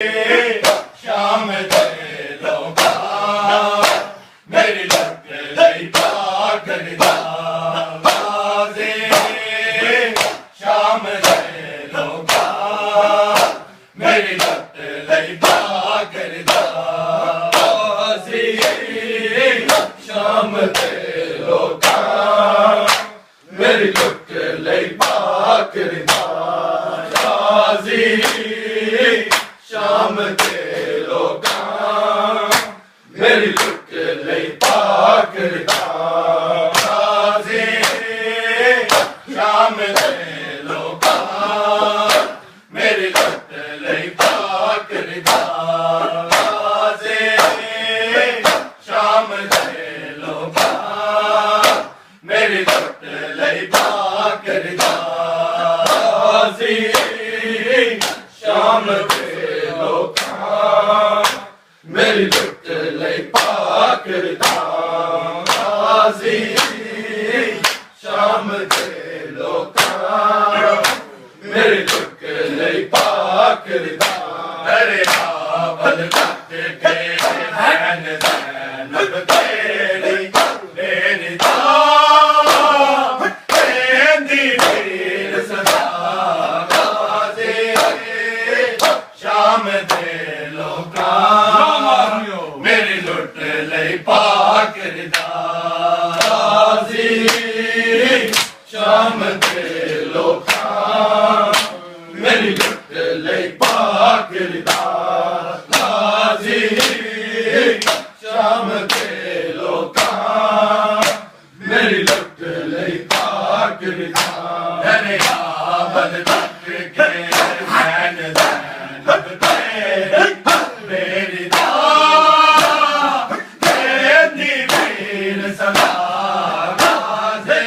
शाम दे लोका मेरी लुट लई पागलदा बाजे शाम दे लोका मेरी लुट लई पागलदा बाजे शाम दे लोका मेरी लुट लई पागलदा बाजे शाम दे लोका मेरी लुट लई पागलदा बाजे शाम दे लोका मेरी लुट लई पागलदा बाजे शाम दे लोका मेरी लुट लई पागलदा बाजे शाम दे मेरी लुट लई पागलदा बाजे शाम दे लोका मेरी लुट लई पागलदा अरे आवल कट के नैन ज़ैनब तेरी मेरी तेंदी पीर सदा बाजे शाम दे लोका मेरी लुट लई पागलदा बाजे शाम दे लोका मेरी लुट लई पागलदा बाजे शाम दे लोका मेरी लुट लई पागलदा अरे आवल तक के नैन ज़ैनब तेरी मेरी तेंदी पीर सदा बाजे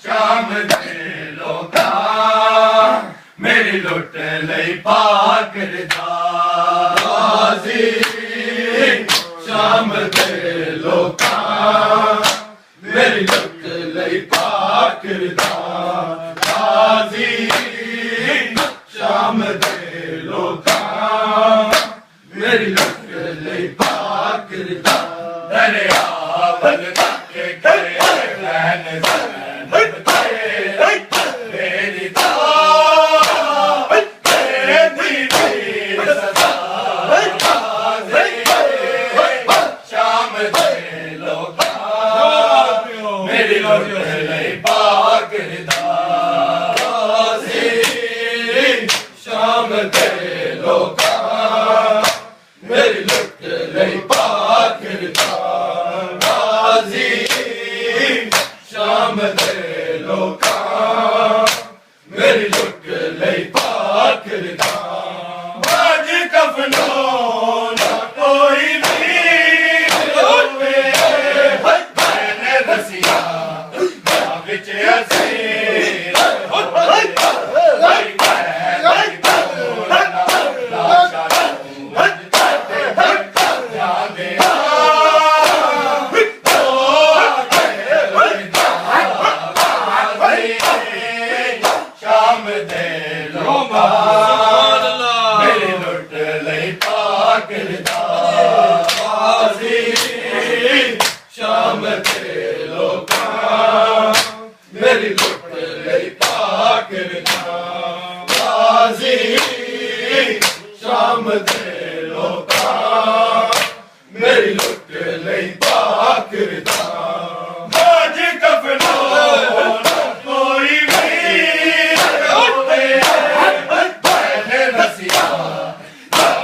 शाम दे लोका मेरी लुट लई पागलदा बाजे शाम दे लोका मेरी लुट लई पागलदा बाजे शाम दे लोका मेरी लुट लई पागलदा अरे आवल तक के नैन ज़ैनब तेरी मेरी तेंदी पीर सदा बाजे शाम दे लोका मेरी लुट लई पागलदा बाजे शाम दे लोका मेरी लुट लई पागलदा बाजे शाम दे लोका मेरी लुट लई पागलदा आज कफनों ना कोई वीर होवे मैंने रसिया विच असीर शाम दे लोका मेरी लुट लई पागलदा बाजे शाम दे लोका मेरी लुट लई पागलदा बाजे शाम दे लोका मेरी लुट लई पागलदा आज कफनों ना कोई वीर होवे मैंने रसिया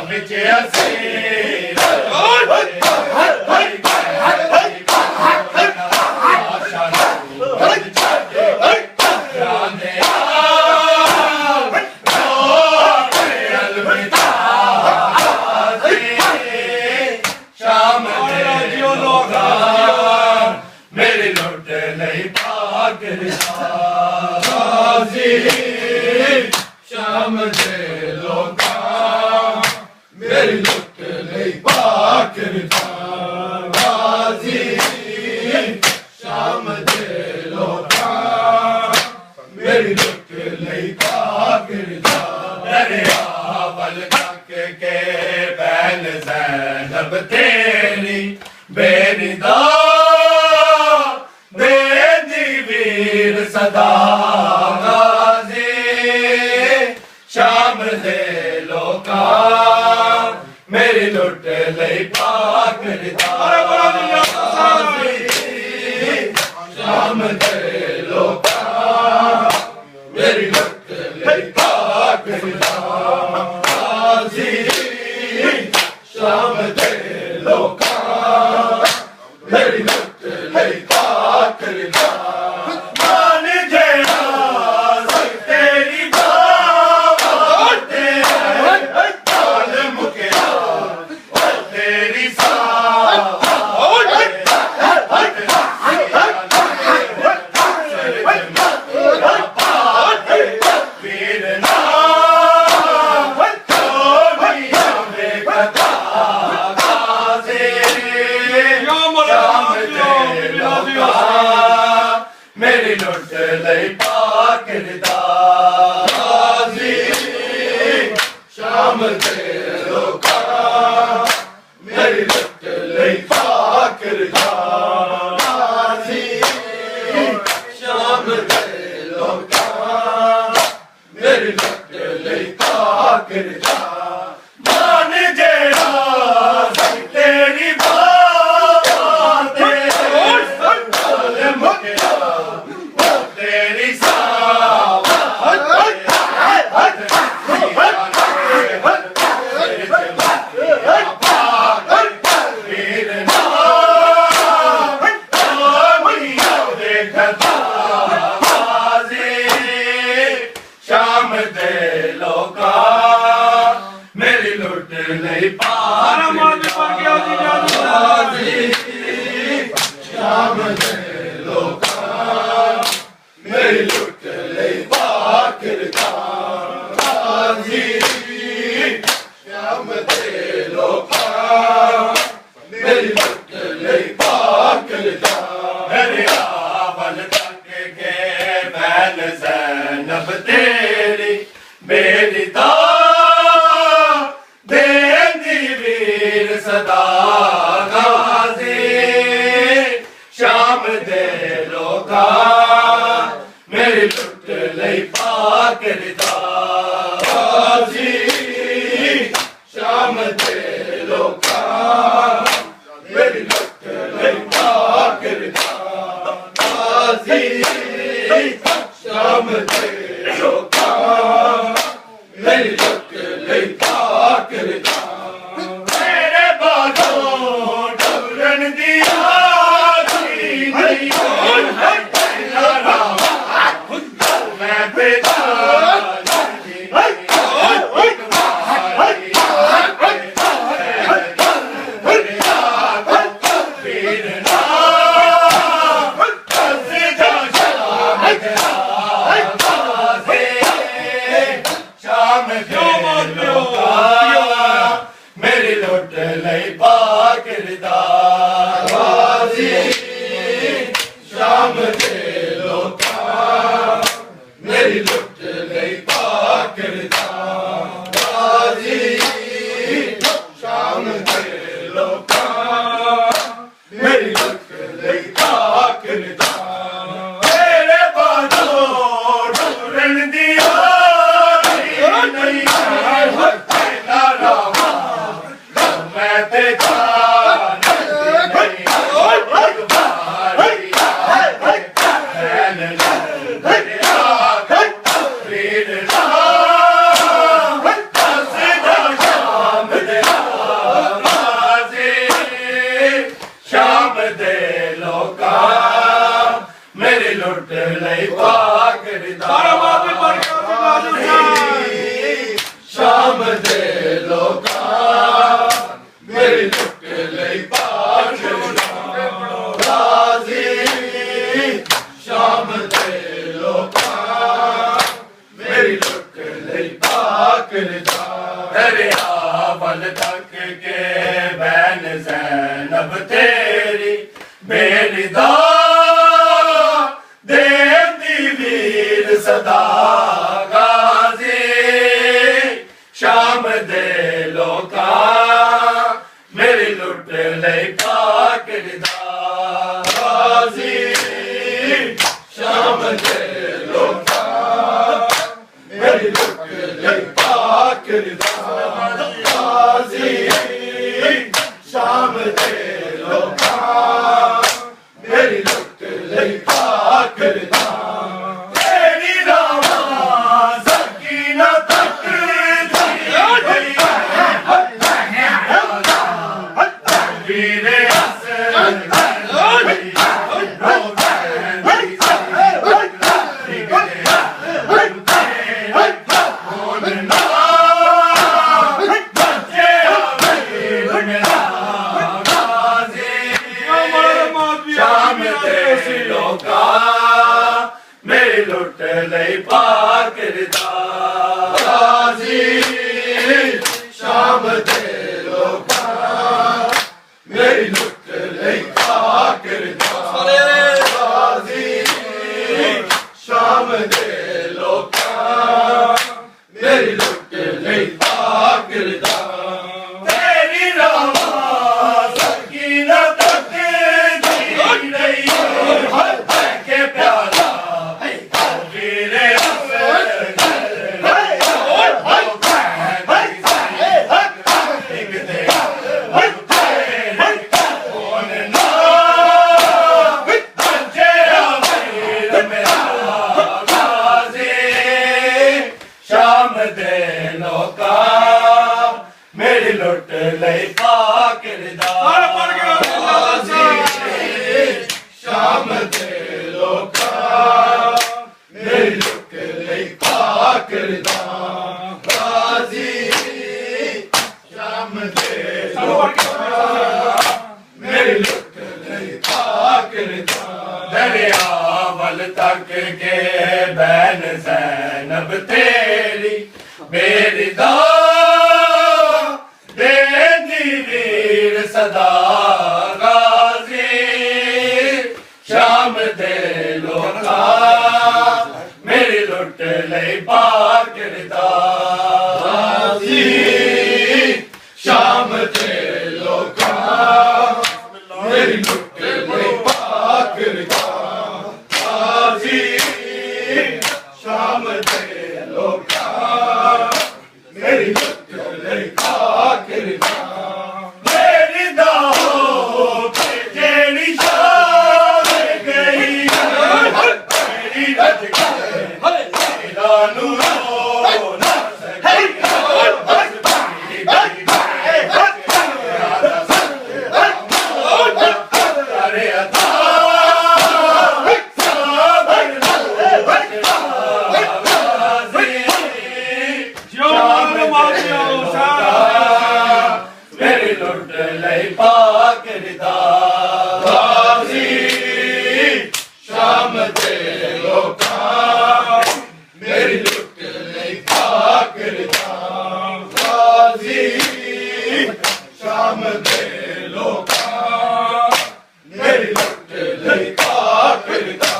विच असीर शाम दे लोका मेरी लुट लई पागलदा बाजे शाम दे लोका मेरी लुट लई पागलदा बाजे शाम दे लोका मेरी लुट लई पागलदा अरे आवल तक के बैन ज़ैनब तेरी बेनिदा बेदी वीर सदा गाज़ी शाम दे लोका मेरी लुट लई पाक शाम दे लोका मेरी लुट लई पाक शाम दे लोका मेरी लुट लई पाक मान जेड़ा तेरी बात चाल मुकिया तेरी मेरी लुट लई पाक गाज़ी शाम दे लोका मेरी लुट लई पाक गाज़ी शाम दे लोका मेरी लुट लई पाक मान जेड़ा तेरी बात तेरी शाम दे लोका मेरी लुट लई पाक शाम दे लोका मेरी लुट लई पाक गाज़ी शाम दे लोका मेरी लुट लई पाक मेरे आवल तक के बैन ज़ैनब तेरी बेनिदा बेदी वीर सदा गाज़ी शाम दे लोका मेरी लुट लई पाक गाज़ी शाम दे लोका मेरी लुट लई पाक गाज़ी शाम दे लोका मेरी लुट लई पाक मेरे बालों डबरन दिया मेरी लुट लई पाक गाज़ी शाम दे लोका मेरी लुट लई पाक गाज़ी शाम दे लोका मेरी लुट लई पाक मेरे बालों डूरन दिया नहीं मैं ते शाम दे लोका मेरी लुट लई पाक शाम दे लोका मेरी लुट लई पाक गाज़ी शाम दे लोका मेरी लुट लई पाक तेरे आवल तक के बैन ज़ैनब तेरी बेनिदा देदी वीर सदा गाज़ी शाम दे गाजी शाम दे लोकां मेरी लुट लई पाकरदा तेरी रावां सकीना तक वीरे मेरी लुट लई पाकरदा गाजी शाम दे लोकां मेरी लुट लई पाकरदा गाजी शाम दे लोकां मेरी लुट लई पाकरदा तेरी रावां सकीना तक जी नहीं के प्याला मेरी लुट लई पाकरदा शाम दे लोकां मेरी लुट लई पाकरदा गाजी शाम दे लोकां मेरी लुट लई पाकरदा दरिया वल तक के बैन ज़ैनब तेरी मेरी दा वीर सदा गाजी शाम दे लोकां मेरी लुट लई पाकरदा गाजी शाम दे लोकां मेरी लुट लई पाकरदा गाजी शाम दे लोकां मेरी लुट लई पाकरदा मेरी दाहो जेड़ी शाम गई मेरी रज तेरा नूरो ना सकी अरे अता मेरी लुट लई पाकरदा गाजी शाम दे लोकां मेरी लुट लई पाकरदा गाजी शाम दे लोकां मेरी लुट लई पाकरदा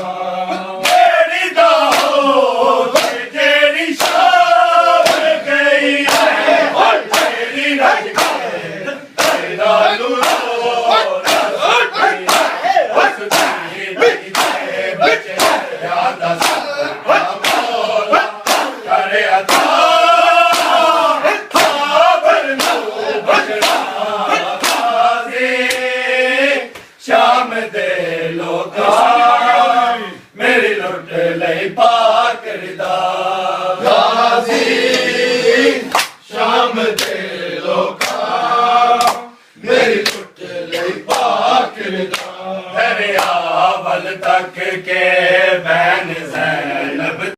मेरी दाहो जेड़ी शाम गई तेरी रज तेरा नूरो ना सकी बच्चे याद करे अता शाम दे लोकां मेरी लुट लई पाकरदा गाजी शाम दे लोकां मेरी लुट लई पाकरदा दरिया वल तक के